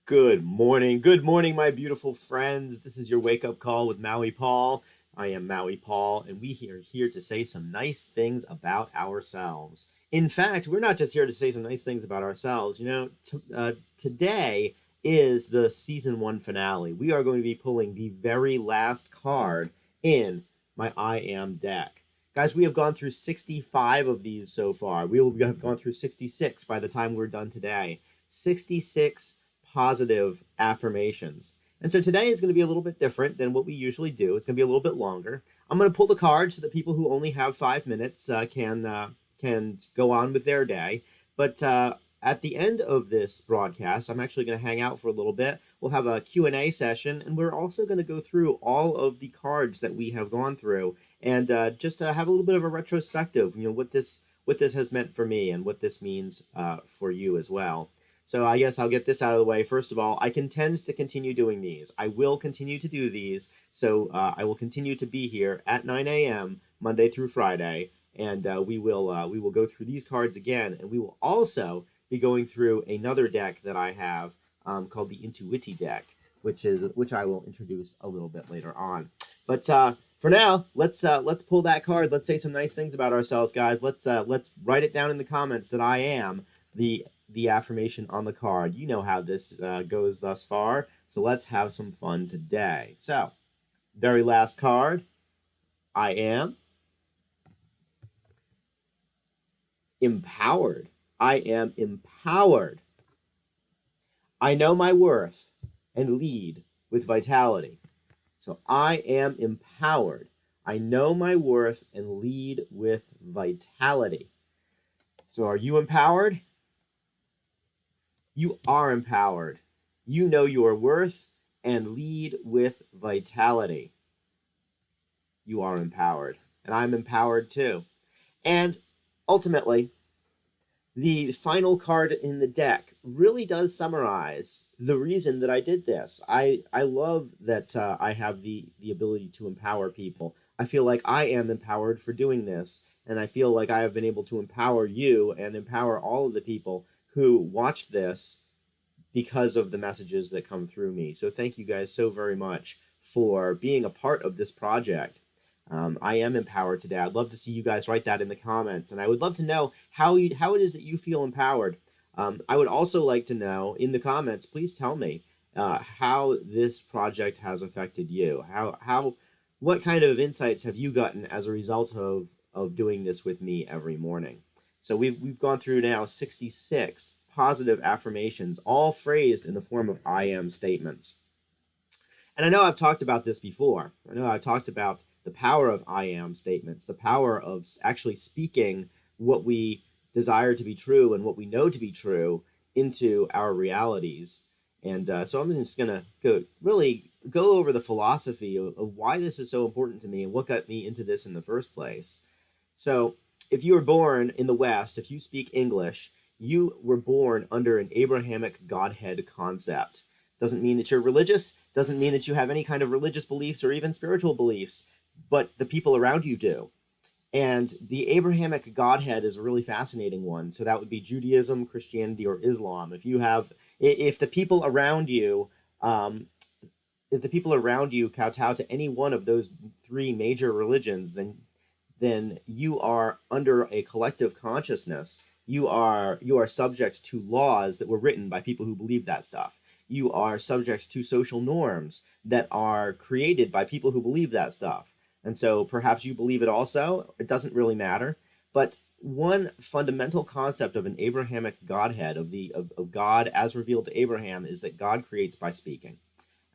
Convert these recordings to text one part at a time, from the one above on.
Good morning, my beautiful friends. This is your wake up call with Maui Paul. I am Maui Paul, and we are here to say some nice things about ourselves. In fact, we're not just here to say some nice things about ourselves. Today is the season one finale. We are going to be pulling the very last card in my I Am deck. Guys, we have gone through 65 of these so far. We will have gone through 66 by the time we're done today. 66 positive affirmations. And so today is going to be a little bit different than what we usually do. It's going to be a little bit longer. I'm going to pull the card so that people who only have 5 minutes can go on with their day. But at the end of this broadcast, I'm actually going to hang out for a little bit. We'll have a Q&A session, and we're also going to go through all of the cards that we have gone through and just have a little bit of a retrospective, what this has meant for me and what this means for you as well. So I guess I'll get this out of the way. First of all, I intend to continue doing these. I will continue to do these. So I will continue to be here at 9 a.m. Monday through Friday, and we will go through these cards again, and we will also be going through another deck that I have called the Intuiti deck, which I will introduce a little bit later on. But for now, let's pull that card. Let's say some nice things about ourselves, guys. Let's write it down in the comments that I am the affirmation on the card. You know how this goes thus far, so let's have some fun today. So, very last card, I am empowered. I am empowered. I know my worth and lead with vitality. So I am empowered. I know my worth and lead with vitality. So are you empowered? You are empowered. You know your worth and lead with vitality. You are empowered. And I'm empowered too. And ultimately, the final card in the deck really does summarize the reason that I did this. I love that I have the ability to empower people. I feel like I am empowered for doing this. And I feel like I have been able to empower you and empower all of the people who watched this because of the messages that come through me. So thank you guys so very much for being a part of this project. I am empowered today. I'd love to see you guys write that in the comments, and I would love to know how it is that you feel empowered. I would also like to know in the comments, please tell me how this project has affected you. What kind of insights have you gotten as a result of doing this with me every morning? So we've gone through now 66 positive affirmations, all phrased in the form of I am statements. And I know I've talked about this before. I know I've talked about the power of I am statements, the power of actually speaking what we desire to be true and what we know to be true into our realities. And so I'm just going to go over the philosophy of why this is so important to me and what got me into this in the first place. So if you were born in the West, if you speak English, you were born under an Abrahamic Godhead concept. Doesn't mean that you're religious, doesn't mean that you have any kind of religious beliefs or even spiritual beliefs, but the people around you do. And the Abrahamic Godhead is a really fascinating one. So that would be Judaism, Christianity, or Islam. If the people around you kowtow to any one of those three major religions, then you are under a collective consciousness. You are subject to laws that were written by people who believe that stuff. You are subject to social norms that are created by people who believe that stuff. And so perhaps you believe it also. It doesn't really matter. But one fundamental concept of an Abrahamic Godhead, of God as revealed to Abraham, is that God creates by speaking.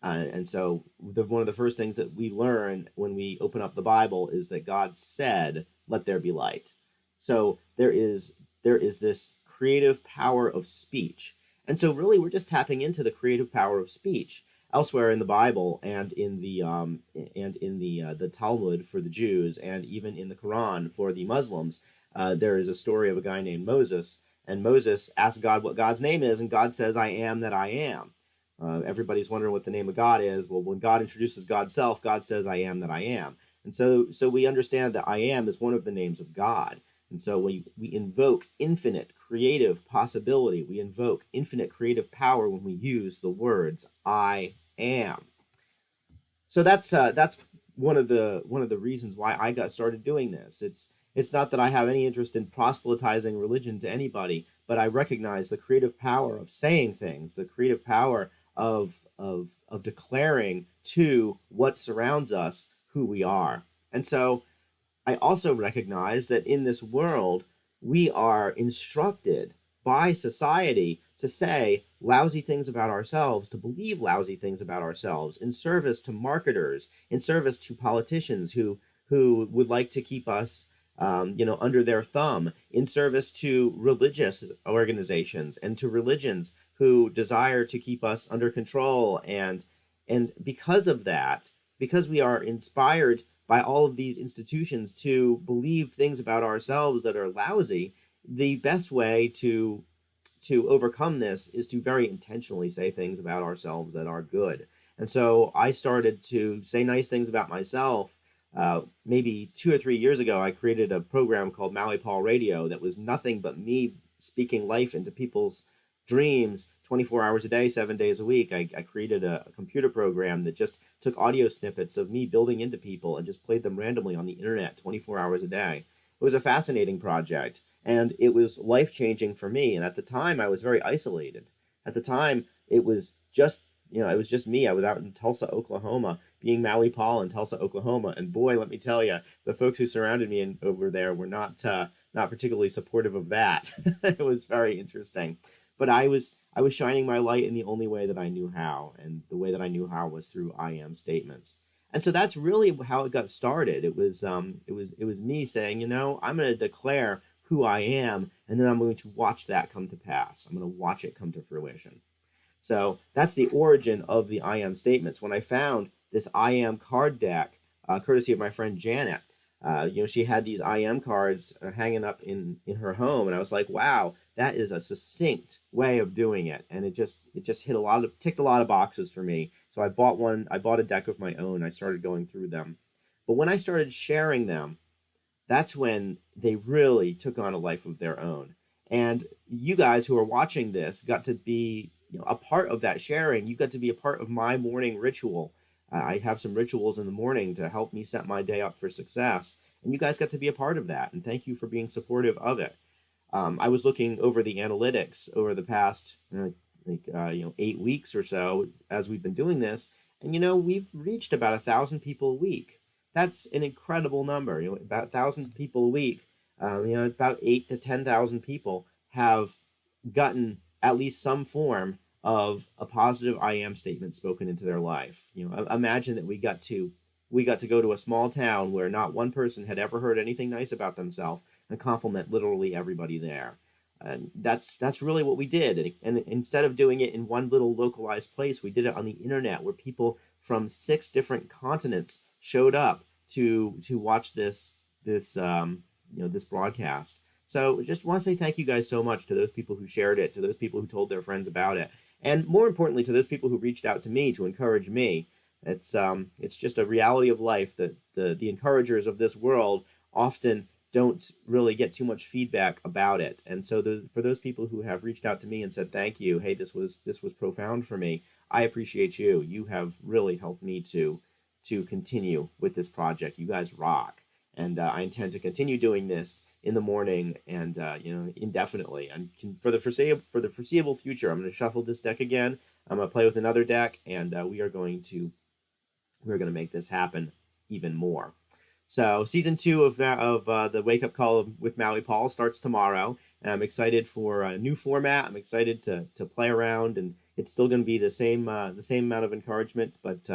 And so one of the first things that we learn when we open up the Bible is that God said, "Let there be light." So there is this creative power of speech. And so really we're just tapping into the creative power of speech. Elsewhere in the Bible and in the Talmud for the Jews and even in the Quran for the Muslims, there is a story of a guy named Moses. And Moses asked God what God's name is, and God says, "I am that I am." Everybody's wondering what the name of God is. Well, when God introduces God's self, God says, "I am that I am." And so we understand that I am is one of the names of God. And so we invoke infinite creative possibility. We invoke infinite creative power when we use the words I am. So that's one of the reasons why I got started doing this. It's not that I have any interest in proselytizing religion to anybody, but I recognize the creative power of saying things, the creative power of declaring to what surrounds us who we are. And so I also recognize that in this world, we are instructed by society to say lousy things about ourselves, to believe lousy things about ourselves, in service to marketers, in service to politicians who would like to keep us, under their thumb, in service to religious organizations and to religions who desire to keep us under control. And because of that, because we are inspired by all of these institutions to believe things about ourselves that are lousy, the best way to overcome this is to very intentionally say things about ourselves that are good. And so I started to say nice things about myself. Maybe 2 or 3 years ago, I created a program called Maui Paul Radio that was nothing but me speaking life into people's dreams 24 hours a day, 7 days a week. I created a computer program that just took audio snippets of me building into people and just played them randomly on the internet 24 hours a day. It was a fascinating project, and it was life-changing for me. And at the time, I was very isolated. At the time, it was just me. I was out in Tulsa, Oklahoma, being Maui Paul in Tulsa, Oklahoma. And boy, let me tell you, the folks who surrounded me over there were not particularly supportive of that. It was very interesting. But I was shining my light in the only way that I knew how, and the way that I knew how was through I am statements. And so that's really how it got started. It was me saying, I'm going to declare who I am, and then I'm going to watch that come to pass. I'm going to watch it come to fruition. So that's the origin of the I am statements. When I found this I am card deck, courtesy of my friend Janet, she had these I am cards hanging up in her home, and I was like, wow, that is a succinct way of doing it, and it just ticked a lot of boxes for me. So I bought a deck of my own. I started going through them, but when I started sharing them, that's when they really took on a life of their own. And you guys who are watching this got to be a part of that sharing. You got to be a part of my morning ritual. I have some rituals in the morning to help me set my day up for success. And you guys got to be a part of that. And thank you for being supportive of it. I was looking over the analytics over the past 8 weeks or so as we've been doing this. And we've reached about 1,000 people a week. That's an incredible number. About 1,000 people a week. About 8 to 10,000 people have gotten at least some form of a positive I am statement spoken into their life. Imagine that we got to go to a small town where not one person had ever heard anything nice about themselves and compliment literally everybody there. And that's really what we did. And instead of doing it in one little localized place, we did it on the internet where people from 6 different continents showed up to watch this broadcast. So just want to say thank you guys so much to those people who shared it, to those people who told their friends about it, and more importantly, to those people who reached out to me to encourage me. It's just a reality of life that the encouragers of this world often don't really get too much feedback about it. And so for those people who have reached out to me and said thank you, hey, this was profound for me, I appreciate you. You have really helped me to continue with this project. You guys rock. And I intend to continue doing this in the morning and indefinitely. And for the foreseeable future, I'm going to shuffle this deck again. I'm going to play with another deck, and we're going to make this happen even more. So season 2 of the Wake Up Call with Maui Paul starts tomorrow, and I'm excited for a new format. I'm excited to play around, and it's still going to be the same amount of encouragement, but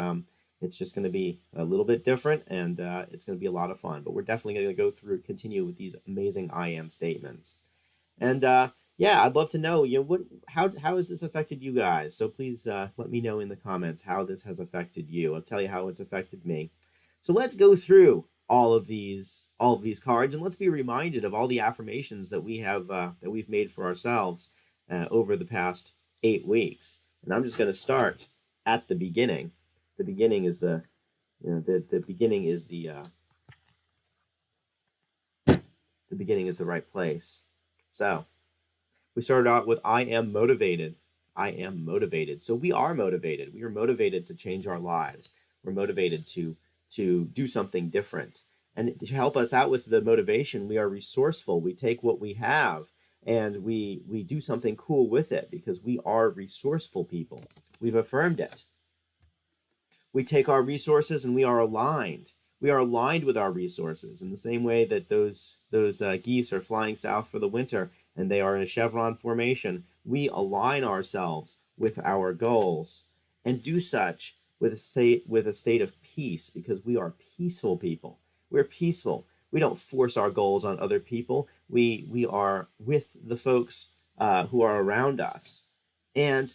it's just going to be a little bit different, and it's going to be a lot of fun. But we're definitely going to continue with these amazing I am statements. And I'd love to know, how has this affected you guys? So please let me know in the comments how this has affected you. I'll tell you how it's affected me. So let's go through all of these cards, and let's be reminded of all the affirmations that we've made for ourselves over the past 8 weeks. And I'm just going to start at the beginning. The beginning is the beginning is the right place. So We started out with I am motivated. I am motivated. So we are motivated. We are motivated to change our lives. We're motivated to do something different. And to help us out with the motivation, we are resourceful. We take what we have and we do something cool with it because we are resourceful people. We've affirmed it. We take our resources and we are aligned. We are aligned with our resources in the same way that those geese are flying south for the winter and they are in a chevron formation. We align ourselves with our goals and do such with a state of peace because we are peaceful people. We're peaceful. We don't force our goals on other people. We are with the folks who are around us. And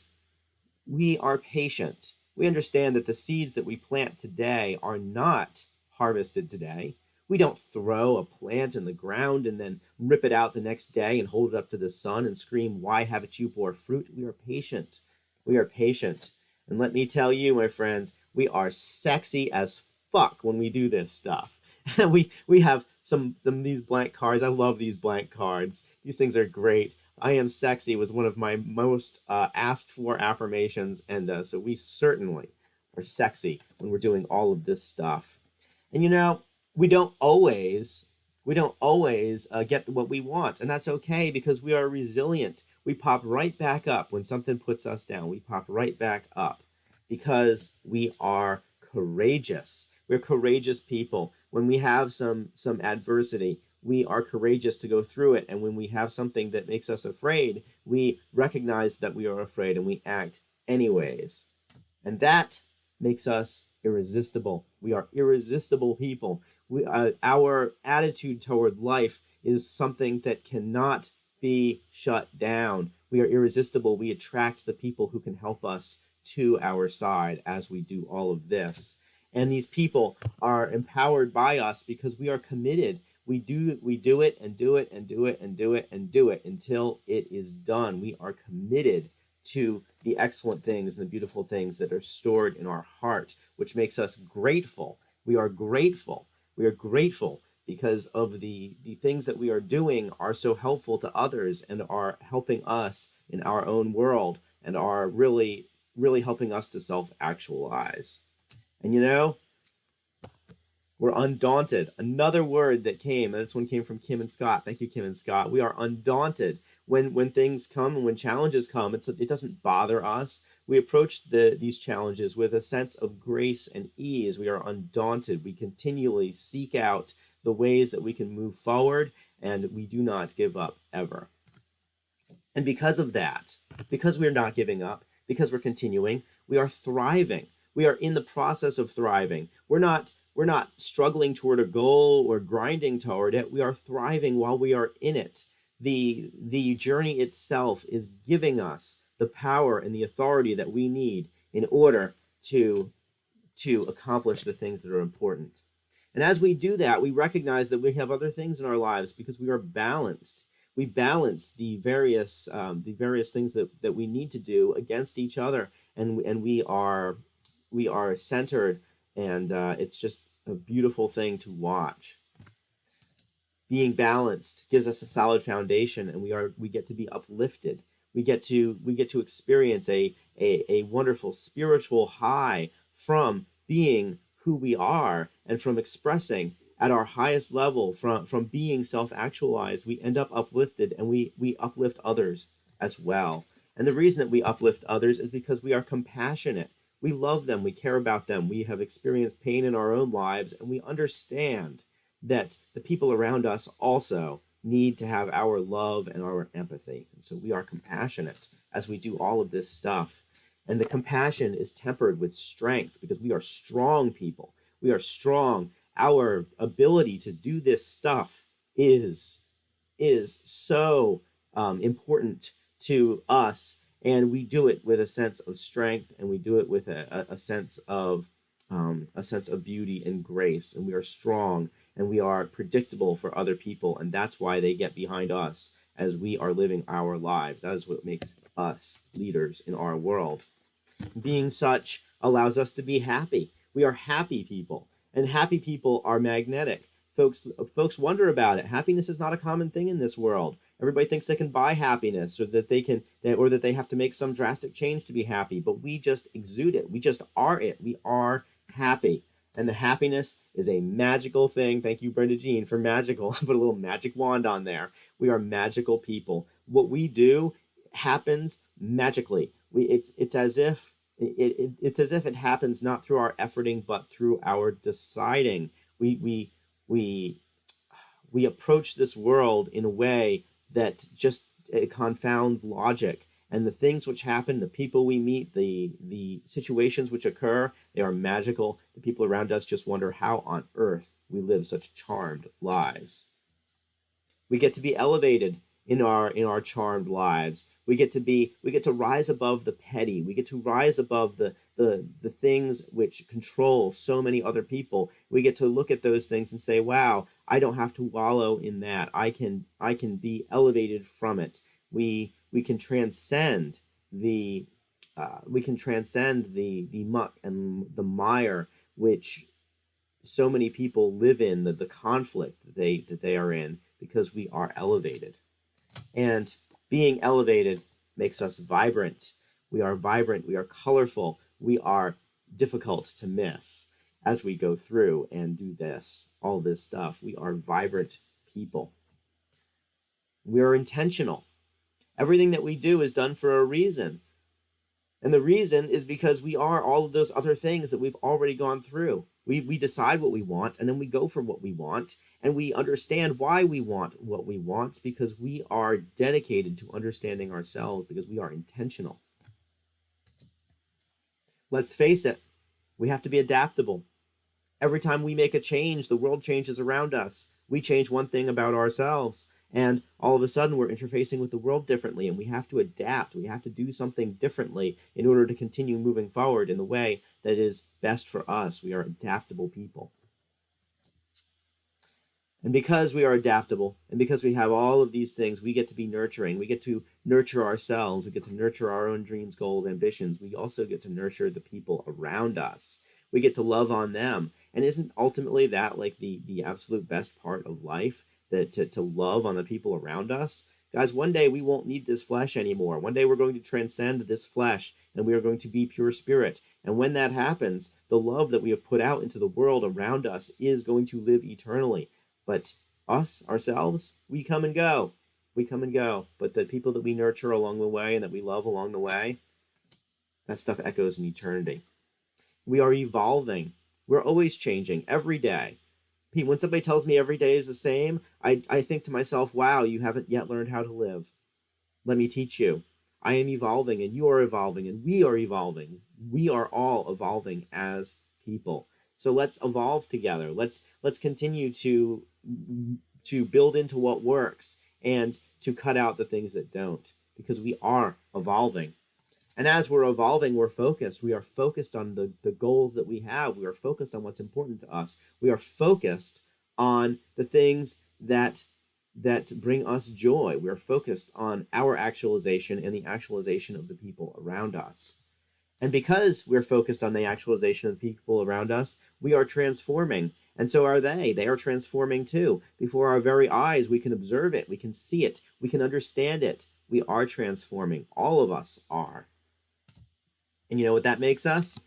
we are patient. We understand that the seeds that we plant today are not harvested today. We don't throw a plant in the ground and then rip it out the next day and hold it up to the sun and scream, "Why haven't you bore fruit?" We are patient. We are patient. And let me tell you, my friends, we are sexy as fuck when we do this stuff. we have some of these blank cards. I love these blank cards. These things are great. I am sexy was one of my most asked for affirmations, and so we certainly are sexy when we're doing all of this stuff. And you know, we don't always get what we want, and that's okay because we are resilient. We pop right back up when something puts us down. We pop right back up because we are courageous. We're courageous people. When we have some adversity, we are courageous to go through it. And when we have something that makes us afraid, we recognize that we are afraid and we act anyways. And that makes us irresistible. We are irresistible people. Our attitude toward life is something that cannot be shut down. We are irresistible. We attract the people who can help us to our side as we do all of this. And these people are empowered by us because we are committed. We do it and do it and do it and do it and do it until it is done. We are committed to the excellent things and the beautiful things that are stored in our heart, which makes us grateful. We are grateful. We are grateful because of the things that we are doing are so helpful to others and are helping us in our own world and are really, really helping us to self-actualize. And you know, we're undaunted. Another word that came, and this one came from Kim and Scott. Thank you, Kim and Scott. We are undaunted. When things come and when challenges come, it doesn't bother us. We approach these challenges with a sense of grace and ease. We are undaunted. We continually seek out the ways that we can move forward, and we do not give up ever. And because of that, because we're not giving up, because we're continuing, we are thriving. We are in the process of thriving. We're not struggling toward a goal or grinding toward it. We are thriving while we are in it. The journey itself is giving us the power and the authority that we need in order to accomplish the things that are important. And as we do that, we recognize that we have other things in our lives because we are balanced. We balance the various things that we need to do against each other, and we are centered, and it's just a beautiful thing to watch. Being balanced gives us a solid foundation, and we get to be uplifted. We get to experience a wonderful spiritual high from being who we are and from expressing at our highest level, from being self-actualized. We end up uplifted, and we uplift others as well. And the reason that we uplift others is because we are compassionate. We love them. We care about them. We have experienced pain in our own lives, and we understand that the people around us also need to have our love and our empathy. And so we are compassionate as we do all of this stuff. And the compassion is tempered with strength because we are strong people. We are strong. Our ability to do this stuff is so important to us, and we do it with a sense of strength, and we do it with a sense of beauty and grace, and we are strong, and we are predictable for other people, and that's why they get behind us as we are living our lives. That is what makes us leaders in our world. Being such allows us to be happy. We are happy people, and happy people are magnetic. Folks wonder about it. Happiness is not a common thing in this world. Everybody thinks they can buy happiness, or that they have to make some drastic change to be happy, but we just exude it. We just are it. We are happy. And the happiness is a magical thing. Thank you, Brenda Jean, for magical. I put a little magic wand on there. We are magical people. What we do happens magically. It's as if it happens not through our efforting, but through our deciding. We we approach this world in a way that just confounds logic. And the things which happen, the people we meet, the situations which occur, they are magical. The people around us just wonder how on earth we live such charmed lives. We get to be elevated in our charmed lives. We get to rise above the petty. We get to rise above the things which control so many other people. We get to look at those things and say, wow, I don't have to wallow in that. I can be elevated from it. We can transcend the muck and the mire which so many people live in, the conflict that they are in, because we are elevated. And being elevated makes us vibrant. We are vibrant, we are colorful, we are difficult to miss as we go through and do all this stuff. We are vibrant people. We are intentional. Everything that we do is done for a reason. And the reason is because we are all of those other things that we've already gone through. We decide what we want, and then we go for what we want, and we understand why we want what we want, because we are dedicated to understanding ourselves, because we are intentional. Let's face it, we have to be adaptable. Every time we make a change, the world changes around us. We change one thing about ourselves, and all of a sudden we're interfacing with the world differently, and we have to adapt. We have to do something differently in order to continue moving forward in the way that is best for us. We are adaptable people. And because we are adaptable, and because we have all of these things, we get to be nurturing. We get to nurture ourselves. We get to nurture our own dreams, goals, ambitions. We also get to nurture the people around us. We get to love on them. And isn't ultimately that like the absolute best part of life? That to love on the people around us? Guys, one day we won't need this flesh anymore. One day we're going to transcend this flesh, and we are going to be pure spirit. And when that happens, the love that we have put out into the world around us is going to live eternally. But us, ourselves, we come and go. We come and go. But the people that we nurture along the way and that we love along the way, that stuff echoes in eternity. We are evolving. We're always changing every day. When somebody tells me every day is the same, I think to myself, wow, you haven't yet learned how to live. Let me teach you. I am evolving, and you are evolving, and we are evolving. We are all evolving as people. So let's evolve together. Let's continue to build into what works and to cut out the things that don't, because we are evolving. And as we're evolving, we're focused. We are focused on the goals that we have. We are focused on what's important to us. We are focused on the things that bring us joy. We are focused on our actualization and the actualization of the people around us. And because we're focused on the actualization of the people around us, we are transforming. And so are they. They are transforming too. Before our very eyes, we can observe it. We can see it. We can understand it. We are transforming. All of us are. And you know what that makes us?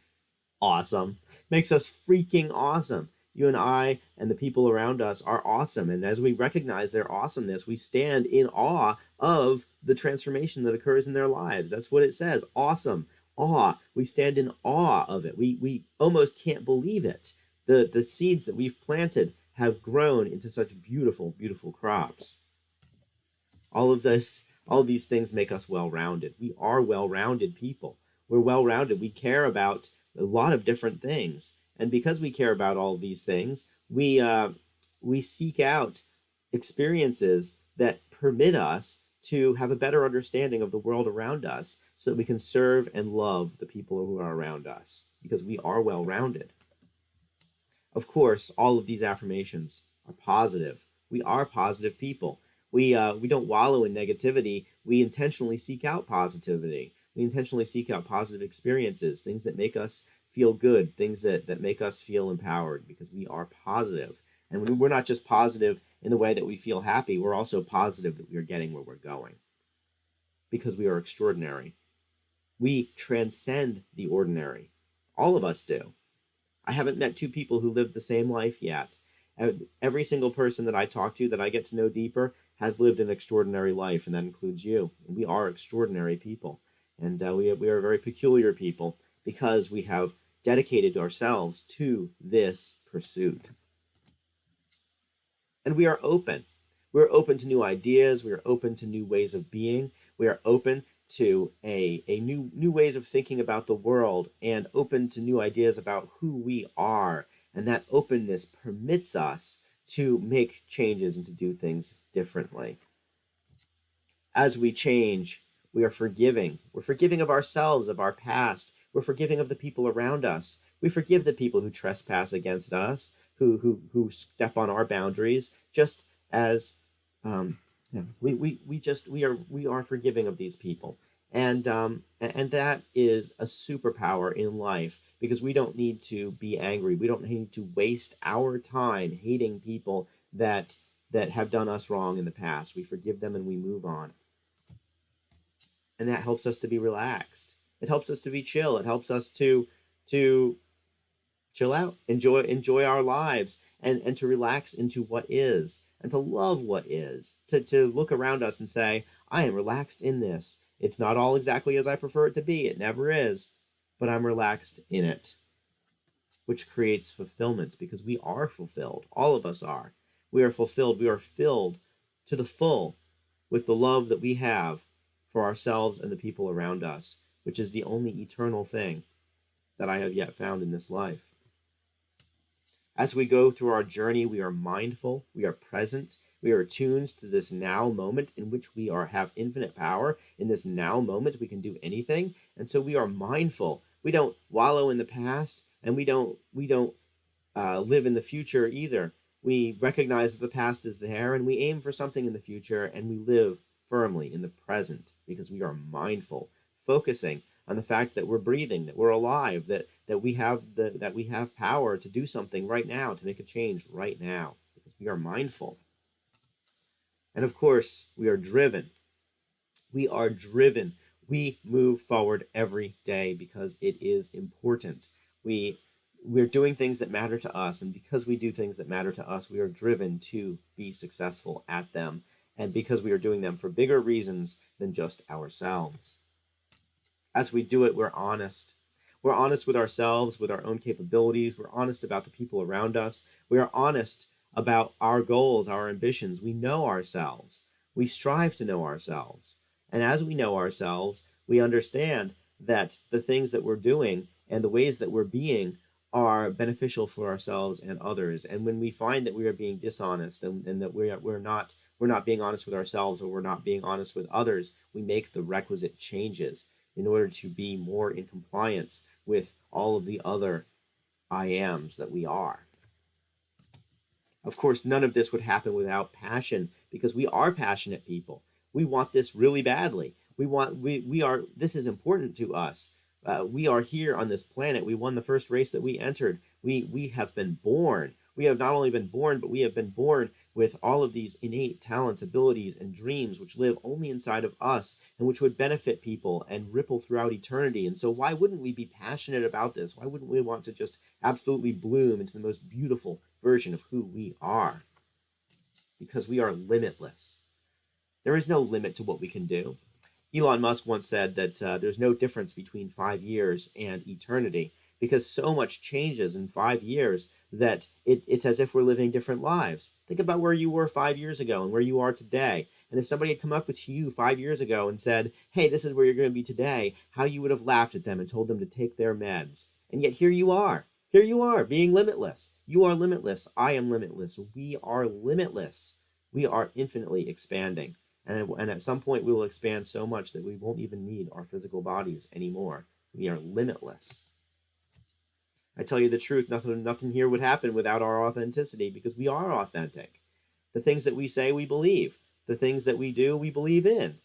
Awesome. Makes us freaking awesome. You and I and the people around us are awesome. And as we recognize their awesomeness, we stand in awe of the transformation that occurs in their lives. That's what it says. Awesome. Awe. We stand in awe of it. We almost can't believe it. The seeds that we've planted have grown into such beautiful, beautiful crops. All of these things make us well-rounded. We are well-rounded people. We're well-rounded. We care about a lot of different things. And because we care about all of these things, we seek out experiences that permit us to have a better understanding of the world around us so that we can serve and love the people who are around us, because we are well-rounded. Of course, all of these affirmations are positive. We are positive people. We don't wallow in negativity. We intentionally seek out positivity. We intentionally seek out positive experiences, things that make us feel good, things that make us feel empowered, because we are positive. And when we're not just positive in the way that we feel happy, we're also positive that we are getting where we're going because we are extraordinary. We transcend the ordinary. All of us do. I haven't met two people who lived the same life yet. Every single person that I talk to, that I get to know deeper, has lived an extraordinary life, and that includes you. And we are extraordinary people. And we are very peculiar people because we have dedicated ourselves to this pursuit. And we are open. We're open to new ideas. We are open to new ways of being. We are open to a new ways of thinking about the world and open to new ideas about who we are. And that openness permits us to make changes and to do things differently. As we change, we are forgiving. We're forgiving of ourselves, of our past. We're forgiving of the people around us. We forgive the people who trespass against us, who step on our boundaries, just as yeah, we are forgiving of these people. And that is a superpower in life because we don't need to be angry. We don't need to waste our time hating people that have done us wrong in the past. We forgive them and we move on. And that helps us to be relaxed. It helps us to be chill. It helps us to chill out, enjoy our lives, and to relax into what is, and to love what is, to look around us and say, I am relaxed in this. It's not all exactly as I prefer it to be. It never is, but I'm relaxed in it, which creates fulfillment because we are fulfilled. All of us are. We are fulfilled. We are filled to the full with the love that we have for ourselves and the people around us, which is the only eternal thing that I have yet found in this life. As we go through our journey, we are mindful, we are present, we are attuned to this now moment in which we have infinite power. In this now moment, we can do anything, and so we are mindful. We don't wallow in the past, and we don't live in the future either. We recognize that the past is there, and we aim for something in the future, and we live firmly in the present because we are mindful, focusing on the fact that we're breathing, that we're alive, that we have power to do something right now, to make a change right now, because we are mindful. And of course, we are driven. We are driven. We move forward every day because it is important. We're doing things that matter to us, and because we do things that matter to us, we are driven to be successful at them, and because we are doing them for bigger reasons than just ourselves. As we do it, we're honest. We're honest with ourselves, with our own capabilities. We're honest about the people around us. We are honest about our goals, our ambitions. We know ourselves. We strive to know ourselves. And as we know ourselves, we understand that the things that we're doing and the ways that we're being are beneficial for ourselves and others. And when we find that we are being dishonest and that we're not being honest with ourselves or we're not being honest with others, we make the requisite changes in order to be more in compliance with all of the other I ams that we are. Of course, none of this would happen without passion because we are passionate people. We want this really badly. We are this is important to us. We are here on this planet. We won the first race that we entered. We have been born. We have not only been born, but we have been born with all of these innate talents, abilities, and dreams which live only inside of us and which would benefit people and ripple throughout eternity. And so why wouldn't we be passionate about this? Why wouldn't we want to just absolutely bloom into the most beautiful version of who we are? Because we are limitless. There is no limit to what we can do. Elon Musk once said that there's no difference between 5 years and eternity because so much changes in 5 years that it's as if we're living different lives. Think about where you were 5 years ago and where you are today. And if somebody had come up with you 5 years ago and said, hey, this is where you're going to be today, how you would have laughed at them and told them to take their meds. And yet here you are. Here you are being limitless. You are limitless. I am limitless. We are limitless. We are infinitely expanding. And at some point, we will expand so much that we won't even need our physical bodies anymore. We are limitless. I tell you the truth, nothing here would happen without our authenticity because we are authentic. The things that we say, we believe. The things that we do, we believe in.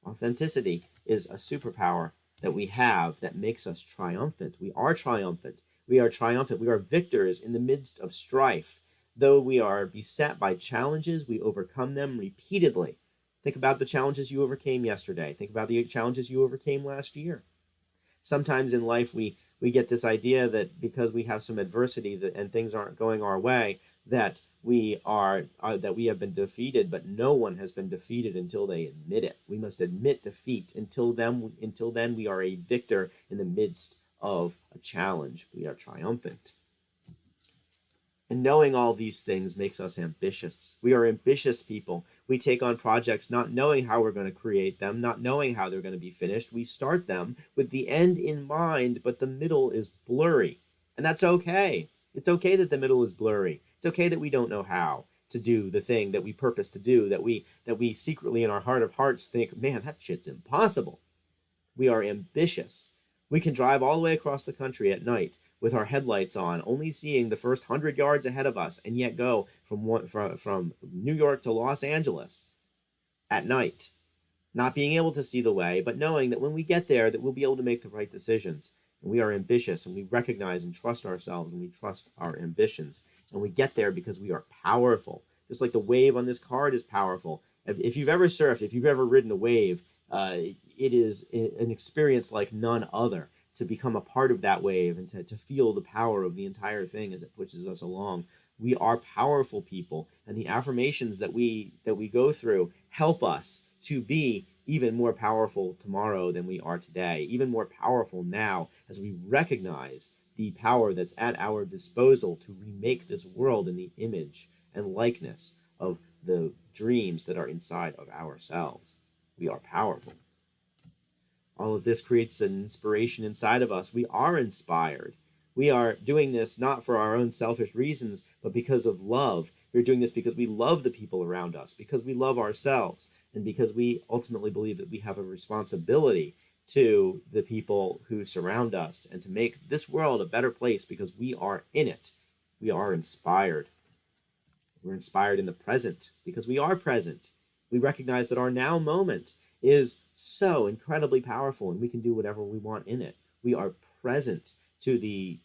Authenticity is a superpower that we have that makes us triumphant. We are triumphant. We are triumphant. We are victors in the midst of strife. Though we are beset by challenges, we overcome them repeatedly. Think about the challenges you overcame yesterday. Think about the challenges you overcame last year. Sometimes in life we get this idea that because we have some adversity and things aren't going our way, that we have been defeated, but no one has been defeated until they admit it. We must admit defeat. Until then we are a victor in the midst of a challenge. We are triumphant. And knowing all these things makes us ambitious. We are ambitious people. We take on projects not knowing how we're going to create them, not knowing how they're going to be finished. We start them with the end in mind, but the middle is blurry. And that's okay. It's okay that the middle is blurry. It's okay that we don't know how to do the thing that we purpose to do, that we secretly in our heart of hearts think, man, that shit's impossible. We are ambitious. We can drive all the way across the country at night with our headlights on, only seeing the first 100 yards ahead of us, and yet go from New York to Los Angeles at night, not being able to see the way, but knowing that when we get there, that we'll be able to make the right decisions. And we are ambitious, and we recognize and trust ourselves, and we trust our ambitions. And we get there because we are powerful. Just like the wave on this card is powerful. If you've ever surfed, if you've ever ridden a wave, it is an experience like none other to become a part of that wave and to feel the power of the entire thing as it pushes us along. We are powerful people, and the affirmations that we go through help us to be even more powerful tomorrow than we are today, even more powerful now as we recognize the power that's at our disposal to remake this world in the image and likeness of the dreams that are inside of ourselves. We are powerful. All of this creates an inspiration inside of us. We are inspired. We are doing this not for our own selfish reasons, but because of love. We're doing this because we love the people around us, because we love ourselves, and because we ultimately believe that we have a responsibility to the people who surround us and to make this world a better place because we are in it. We are inspired. We're inspired in the present because we are present. We recognize that our now moment is so incredibly powerful, and we can do whatever we want in it. We are present to the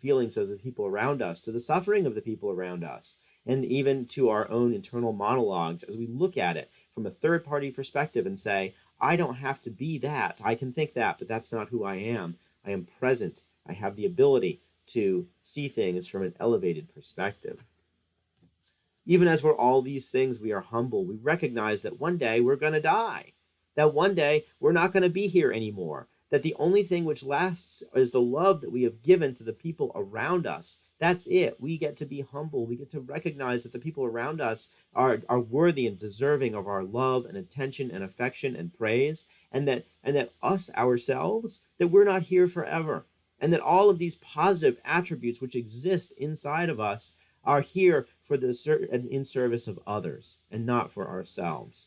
feelings of the people around us, to the suffering of the people around us, and even to our own internal monologues as we look at it from a third-party perspective and say, I don't have to be that. I can think that, but that's not who I am. I am present. I have the ability to see things from an elevated perspective. Even as we're all these things, we are humble. We recognize that one day we're going to die, that one day we're not going to be here anymore, that the only thing which lasts is the love that we have given to the people around us. That's it. We get to be humble. We get to recognize that the people around us are worthy and deserving of our love and attention and affection and praise, and that us ourselves, that we're not here forever, and that all of these positive attributes which exist inside of us are here for in service of others and not for ourselves.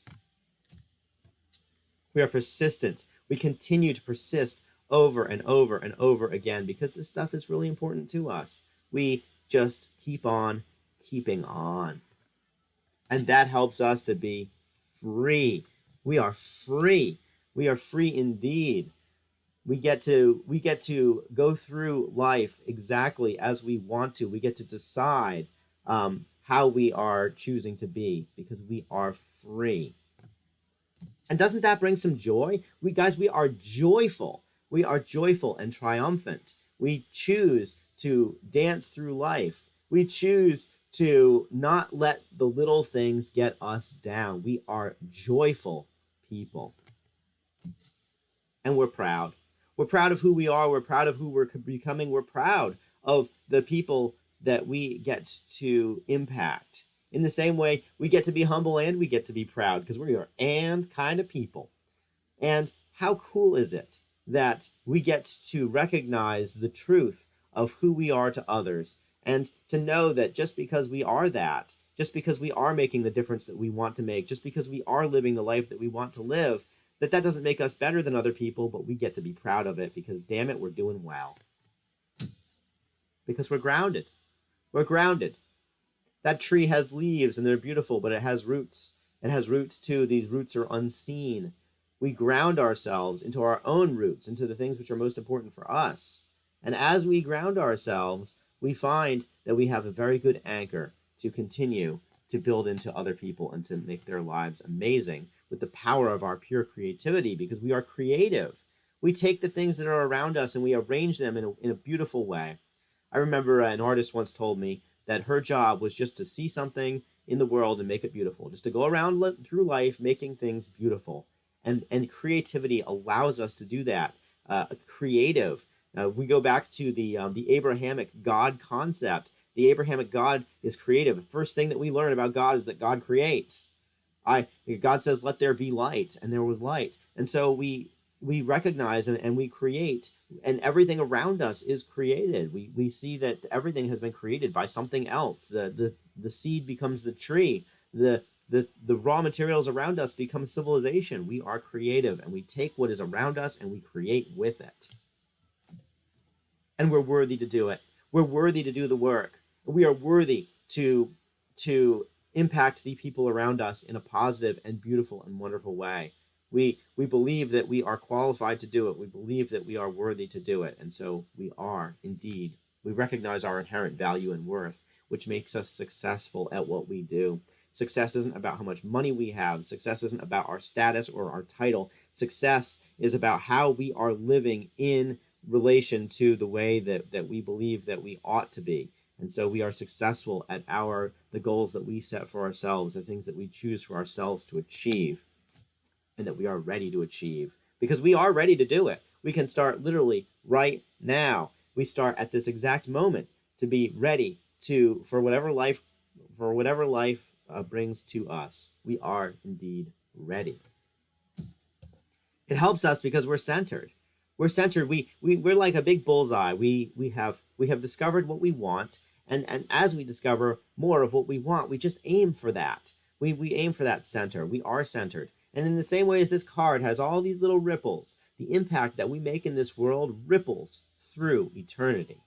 We are persistent. We continue to persist over and over and over again because this stuff is really important to us. We just keep on keeping on. And that helps us to be free. We are free. We are free indeed. We get to go through life exactly as we want to. We get to decide how we are choosing to be because we are free. And doesn't that bring some joy? We are joyful. We are joyful and triumphant. We choose to dance through life. We choose to not let the little things get us down. We are joyful people. And we're proud. We're proud of who we are. We're proud of who we're becoming. We're proud of the people that we get to impact. In the same way, we get to be humble and we get to be proud because we are and kind of people. And how cool is it that we get to recognize the truth of who we are to others and to know that just because we are that, just because we are making the difference that we want to make, just because we are living the life that we want to live, that doesn't make us better than other people, but we get to be proud of it because, damn it, we're doing well. Because we're grounded. We're grounded. That tree has leaves and they're beautiful, but it has roots. It has roots too. These roots are unseen. We ground ourselves into our own roots, into the things which are most important for us. And as we ground ourselves, we find that we have a very good anchor to continue to build into other people and to make their lives amazing with the power of our pure creativity, because we are creative. We take the things that are around us and we arrange them in a beautiful way. I remember an artist once told me that her job was just to see something in the world and make it beautiful, just to go around through life making things beautiful. And creativity allows us to do that. Creative. We go back to the Abrahamic God concept. The Abrahamic God is creative. The first thing that we learn about God is that God creates. God says, "Let there be light," and there was light. And so we recognize and we create, and everything around us is created. We see that everything has been created by something else. The seed becomes the tree. The raw materials around us become civilization. We are creative, and we take what is around us and we create with it. And we're worthy to do it. We're worthy to do the work. We are worthy to impact the people around us in a positive and beautiful and wonderful way. We believe that we are qualified to do it. We believe that we are worthy to do it. And so we are indeed. We recognize our inherent value and worth, which makes us successful at what we do. Success isn't about how much money we have. Success isn't about our status or our title. Success is about how we are living in relation to the way that we believe that we ought to be. And so we are successful at the goals that we set for ourselves, the things that we choose for ourselves to achieve, and that we are ready to achieve. Because we are ready to do it. We can start literally right now. We start at this exact moment to be ready for whatever life brings to us. We are indeed ready. It helps us because we're centered. We're centered. We're like a big bullseye. We have discovered what we want, and as we discover more of what we want, we just aim for that. We aim for that center. We are centered. And in the same way as this card has all these little ripples, the impact that we make in this world ripples through eternity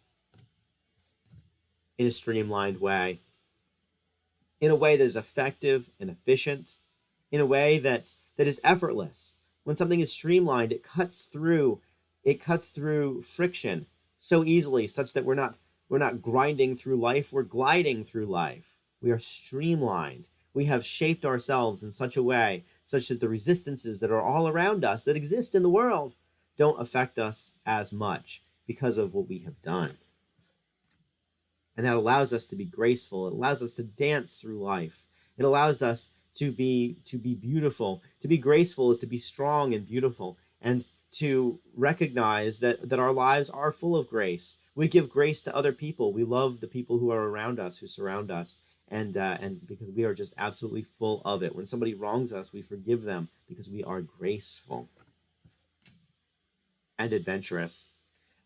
in a streamlined way, in a way that is effective and efficient, in a way that is effortless. When something is streamlined, it cuts through friction so easily, such that we're not grinding through life, we're gliding through life. We are streamlined. We have shaped ourselves in such a way such that the resistances that are all around us, that exist in the world, don't affect us as much because of what we have done. And that allows us to be graceful. It allows us to dance through life. It allows us to be beautiful. To be graceful is to be strong and beautiful, and to recognize that our lives are full of grace. We give grace to other people. We love the people who are around us, who surround us, and because we are just absolutely full of it. When somebody wrongs us, we forgive them because we are graceful and adventurous.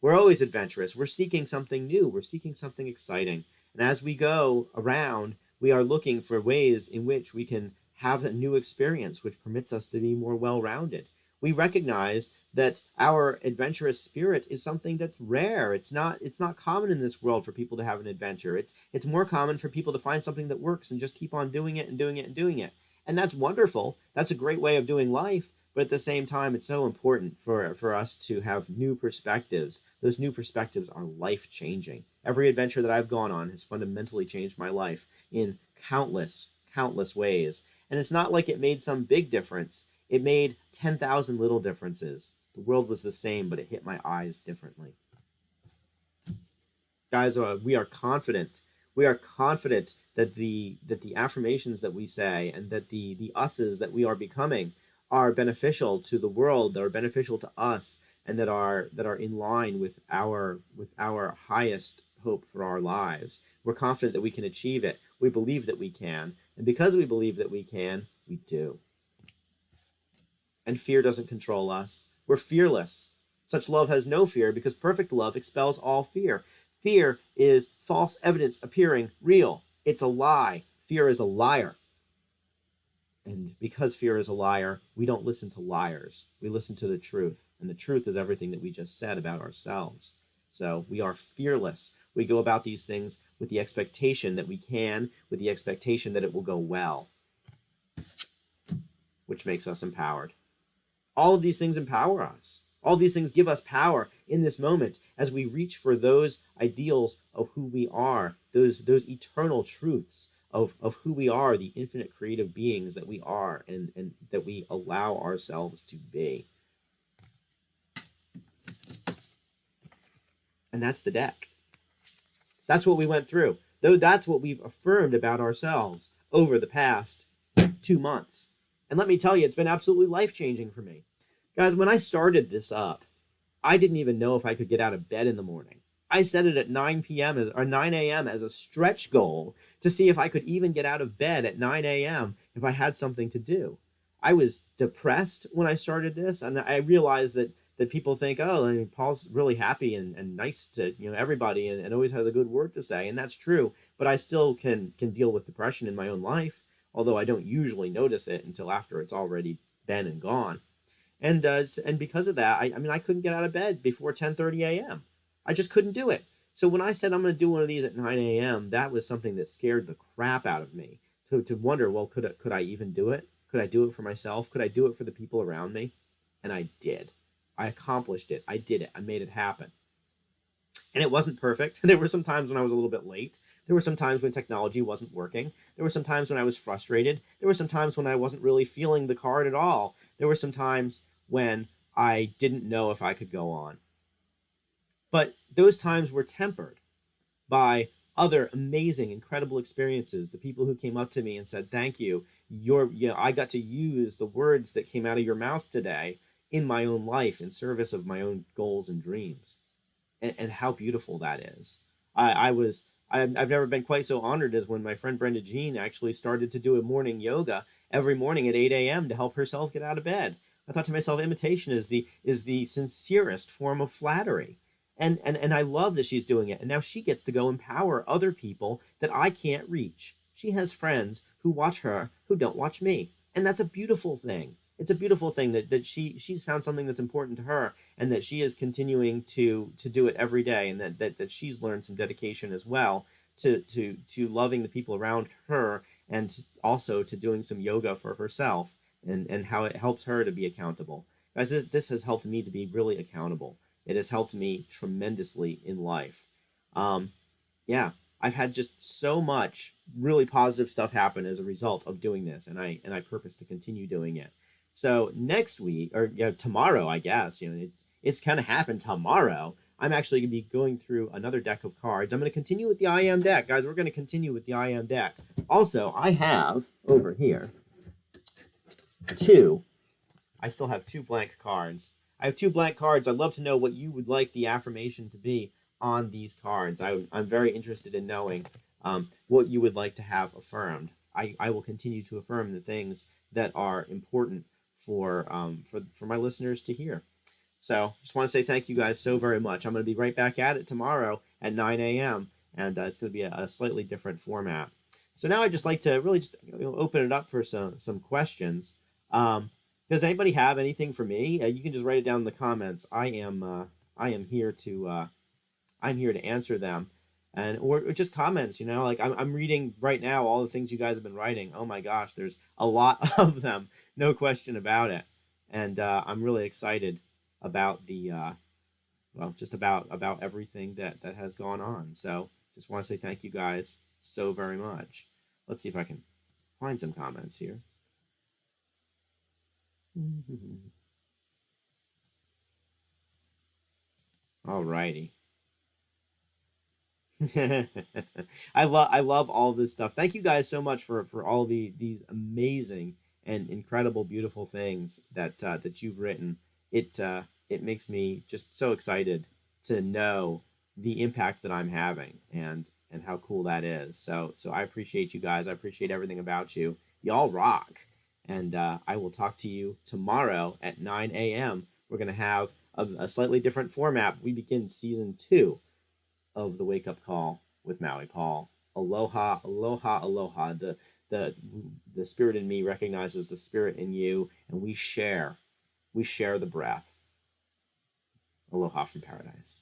We're always adventurous. We're seeking something new. We're seeking something exciting. And as we go around, we are looking for ways in which we can have a new experience, which permits us to be more well-rounded. We recognize that our adventurous spirit is something that's rare. It's not common in this world for people to have an adventure. It's more common for people to find something that works and just keep on doing it and doing it and doing it. And that's wonderful. That's a great way of doing life. But at the same time, it's so important for us to have new perspectives. Those new perspectives are life-changing. Every adventure that I've gone on has fundamentally changed my life in countless ways. And it's not like it made some big difference. It made 10,000 little differences. The world was the same, but it hit my eyes differently. Guys, we are confident. We are confident that the affirmations that we say and that the us's that we are becoming are beneficial to the world, that are beneficial to us, and that are in line with our highest hope for our lives. We're confident that we can achieve it. We believe that we can, and because we believe that we can, we do. And fear doesn't control us. We're fearless. Such love has no fear, because perfect love expels all fear. Fear is false evidence appearing real. It's a lie. Fear is a liar. And because fear is a liar, we don't listen to liars. We listen to the truth. And the truth is everything that we just said about ourselves. So we are fearless. We go about these things with the expectation that we can, with the expectation that it will go well, which makes us empowered. All of these things empower us. All these things give us power in this moment as we reach for those ideals of who we are, those eternal truths of who we are, the infinite creative beings that we are, and that we allow ourselves to be. And that's the deck. That's what we went through. Though that's what we've affirmed about ourselves over the past 2 months. And let me tell you, it's been absolutely life-changing for me. Guys, when I started this up, I didn't even know if I could get out of bed in the morning. I set it at 9 p.m. or 9 a.m. as a stretch goal to see if I could even get out of bed at 9 a.m. if I had something to do. I was depressed when I started this, and I realized that people think, oh, I mean, Paul's really happy and nice to everybody and always has a good word to say, and that's true. But I still can deal with depression in my own life, although I don't usually notice it until after it's already been and gone. And because of that, I mean, I couldn't get out of bed before 10:30 a.m. I just couldn't do it. So when I said I'm going to do one of these at 9 a.m., that was something that scared the crap out of me. To wonder, well, could I even do it? Could I do it for myself? Could I do it for the people around me? And I did. I accomplished it. I did it. I made it happen. And it wasn't perfect. There were some times when I was a little bit late. There were some times when technology wasn't working. There were some times when I was frustrated. There were some times when I wasn't really feeling the card at all. There were some times when I didn't know if I could go on. But those times were tempered by other amazing, incredible experiences. The people who came up to me and said, "Thank you. I got to use the words that came out of your mouth today in my own life in service of my own goals and dreams." And how beautiful that is. I've never been quite so honored as when my friend Brenda Jean actually started to do a morning yoga every morning at 8 a.m. to help herself get out of bed. I thought to myself, imitation is the sincerest form of flattery. And I love that she's doing it. And now she gets to go empower other people that I can't reach. She has friends who watch her who don't watch me. And that's a beautiful thing. It's a beautiful thing that she's found something that's important to her, and that she is continuing to do it every day, and that she's learned some dedication as well to loving the people around her, and also to doing some yoga for herself, and how it helps her to be accountable. Guys, this has helped me to be really accountable. It has helped me tremendously in life. Yeah, I've had just so much really positive stuff happen as a result of doing this, and I purpose to continue doing it. So next week, or tomorrow, I guess, it's kind of happened tomorrow. I'm actually going to be going through another deck of cards. I'm going to continue with the I Am deck, guys. We're going to continue with the I Am deck. Also, I have over here I still have 2 blank cards. I have 2 blank cards. I'd love to know what you would like the affirmation to be on these cards. I'm very interested in knowing what you would like to have affirmed. I will continue to affirm the things that are important for my listeners to hear. So just want to say thank you guys so very much. I'm going to be right back at it tomorrow at 9 a.m. and it's going to be a slightly different format. So now I'd just like to really just open it up for some questions. Does anybody have anything for me? You can just write it down in the comments. I am here to answer them, and or just comments. Like I'm reading right now all the things you guys have been writing. Oh my gosh, there's a lot of them, no question about it, and I'm really excited about the just about everything that has gone on. So just want to say thank you guys so very much. Let's see if I can find some comments here. All righty. I love all this stuff. Thank you guys so much for all these amazing and incredible, beautiful things that you've written. It makes me just so excited to know the impact that I'm having, and how cool that is. So I appreciate you guys. I appreciate everything about you. Y'all rock. And I will talk to you tomorrow at 9 a.m. We're gonna have a slightly different format. We begin season 2 of the Wake Up Call with Maui Paul. Aloha, aloha, aloha. The spirit in me recognizes the spirit in you, and we share the breath. Aloha from paradise.